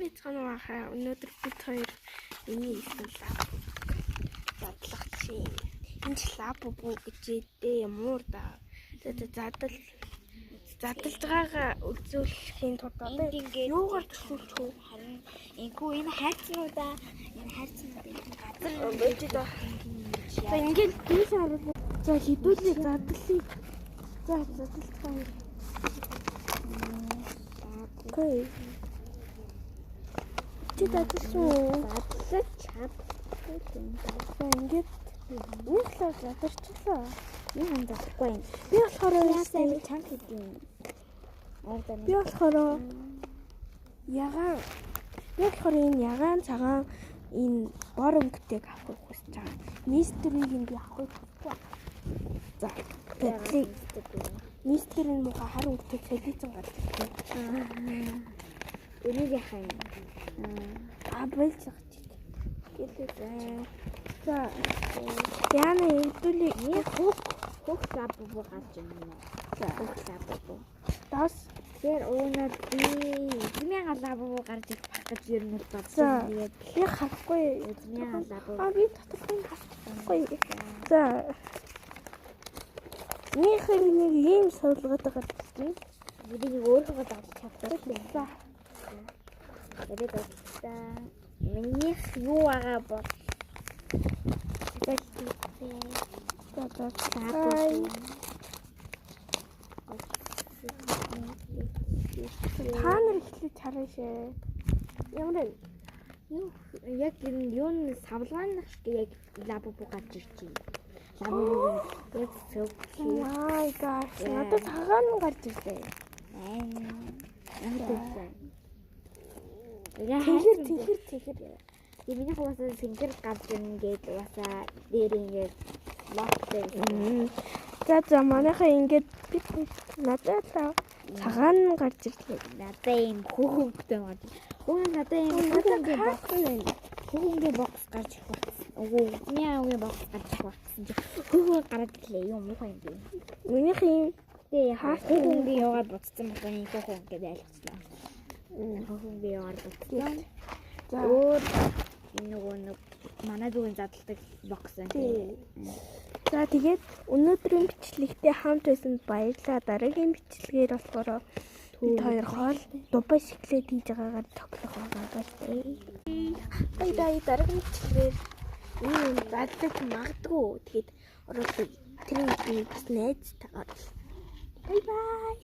Байцгаана уу өнөөдөр бид хоёр миний хэлсэн лаб задлах чинь энэ лаб бүү гэжээ муур да. Тэгээд задлж байгаагаа үзүүлэхийн тулд одоо юугаар төшөөлж хөө харин энэгүй энэ хайрцнуудаа газар байж да. За ингээд тийш харуулъя. За хідүүлээ задлыг. За задлах юм. Окей. Чи задлсан задлаж чадсан. Ингээд нэг л задарчлаа. энэ хандахгүй юм. Би болохоор яасан би чанга хийдин. Би болохоор энэ ягаан цагаан энэ бор өнгөтэйг авахыг хүсэж байгаа. Мистерийг би авахыг хүсэж байгаа. За тэгэхээр мистерийн муха хар өнгөтэй солиоцсон гарч ирсэн. Энийг яхаа юм. Болж байгаа. За яна хэдүүлээ Хөх лаб буу гарч ирнэ. за Хөх лаб буу. тас Тэр уунаад би 1000 лаб буу гарч ирэх байх гэж ер нь за бодсон. Тэгээд би харахгүй 1000 лаб буу. би татахгүй харахгүй. За нэг ийм суулгаад байгаа юм. Бидний өөрөө задлах чаддаг. За Тэгээд та минийх юу байгаа бол та нар ихлэж хараашээ. Ямар юу яг энэ юуны савлгааны шиг яг лаб буу гарч ирж байна. Лаб буу яг сөв. my gosh надад цагаан нь гарч ирлээ. Тэгэхэр Миний хаваасаа сэнгэр гарч ирнэ гээд уусаа дээр ингээд локтэй. за манайхаа ингээд бид надад цагаан нь гарч ирлээ. Надаа юм хөөхөнгөтэй гарч. Надаа юм хөөхөнгөө бокс гарч ирэх болсон. Үгүй мяагийн бокс гарч ирэх болсон чи хөөхөө гараад ирлээ юм муухай юм бэ. Минийх юм Тэ хөөхөнгөө яваад буцсан байна энэ хөөхөнгөө байлгацлаа. Хөөхөнгөө яваад буцсан. за Өөр нэг манай зүгийн задлагдаг бокс байна. за тэгээд өнөөдрийн бичлэгтээ хамт байсанд баярлалаа. Дараагийн бичлэгээр болохоор бид хоёр хоол дубай шоколад хийж байгаагаар тоглох байгаа бай. Дараагийн бичлэгээр энэ задлах магадгүй. Тэгээд оролцоо тэр нь би бас найзтайгаар. Бай.